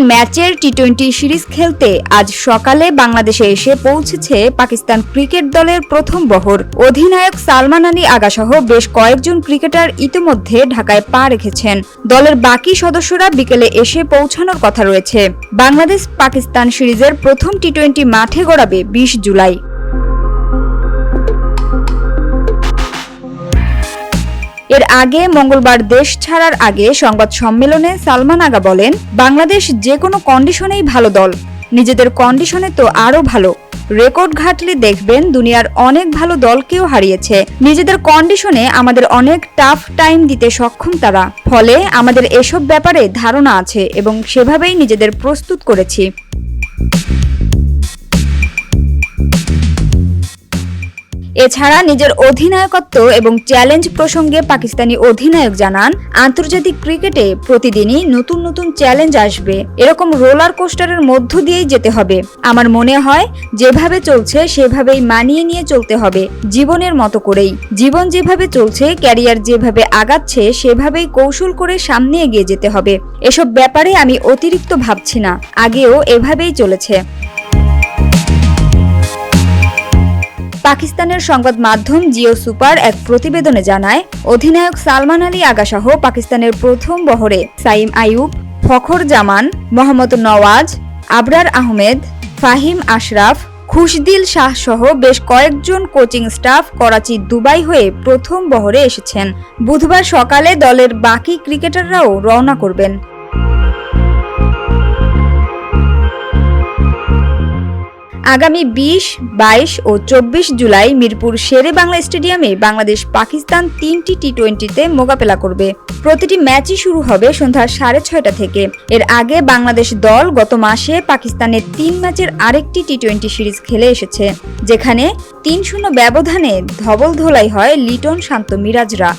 ম্যাচের টি-20 সিরিজ খেলতে আজ সকালে বাংলাদেশে এসে পৌঁছেছে পাকিস্তান ক্রিকেট দলের প্রথম বহর। অধিনায়ক সালমান আলী আগাসহ বেশ কয়েকজন ক্রিকেটার ইতিমধ্যে ঢাকায় পা রেখেছেন। দলের বাকি সদস্যরা বিকেলে এসে পৌঁছানোর কথা রয়েছে। বাংলাদেশ পাকিস্তান সিরিজের প্রথম টি-20 মাঠে গড়াবে 20 জুলাই। এর আগে মঙ্গলবার দেশ ছাড়ার আগে সংবাদ সম্মেলনে সালমান আগা বলেন, বাংলাদেশ যে কোনো কন্ডিশনেই ভালো দল, নিজেদের কন্ডিশনে তো আরও ভালো। রেকর্ড ঘাটলে দেখবেন দুনিয়ার অনেক ভালো দলকেও হারিয়েছে। নিজেদের কন্ডিশনে আমাদের অনেক টাফ টাইম দিতে সক্ষম তারা, ফলে আমাদের এসব ব্যাপারে ধারণা আছে এবং সেভাবেই নিজেদের প্রস্তুত করেছি। এছাড়া নিজের অধিনায়কত্ব এবং চ্যালেঞ্জ প্রসঙ্গে পাকিস্তানি অধিনায়ক জানান, আন্তর্জাতিক ক্রিকেটে প্রতিদিনই নতুন নতুন চ্যালেঞ্জ আসবে, এরকম রোলার কোস্টারের মধ্য দিয়েই যেতে হবে। আমার মনে হয় যেভাবে চলছে সেভাবেই মানিয়ে নিয়ে চলতে হবে, জীবনের মতো করেই। জীবন যেভাবে চলছে, ক্যারিয়ার যেভাবে আগাচ্ছে সেভাবেই কৌশল করে সামনে এগিয়ে যেতে হবে। এসব ব্যাপারে আমি অতিরিক্ত ভাবছি না, আগেও এভাবেই চলেছে। পাকিস্তানের সংবাদ মাধ্যম জিও সুপার এক প্রতিবেদনে জানায়, অধিনায়ক সালমান আলী আগাসহ পাকিস্তানের প্রথম বহরে সাইম আইয়ুব, ফখর জামান, মোহাম্মদ নওয়াজ, আবরার আহমেদ, ফাহিম আশরাফ, খুশদিল শাহ সহ বেশ কয়েকজন কোচিং স্টাফ করাচি, দুবাই হয়ে প্রথম বহরে এসেছেন। বুধবার সকালে দলের বাকি ক্রিকেটাররাও রওনা করবেন। আগামী 20, 22 ও 24 জুলাই মিরপুর শেরে বাংলা স্টেডিয়ামে বাংলাদেশ পাকিস্তান 3টি টি-20তে মোকাবেলা করবে। প্রতিটি ম্যাচই শুরু হবে সন্ধ্যা 6:30 থেকে। এর আগে বাংলাদেশ দল গত মাসে পাকিস্তানের 3 ম্যাচের আরেকটি টি-20 সিরিজ খেলে এসেছে, যেখানে 3-0 ব্যবধানে ধবলধোলাই হয় লিটন শান্ত মিরাজরা।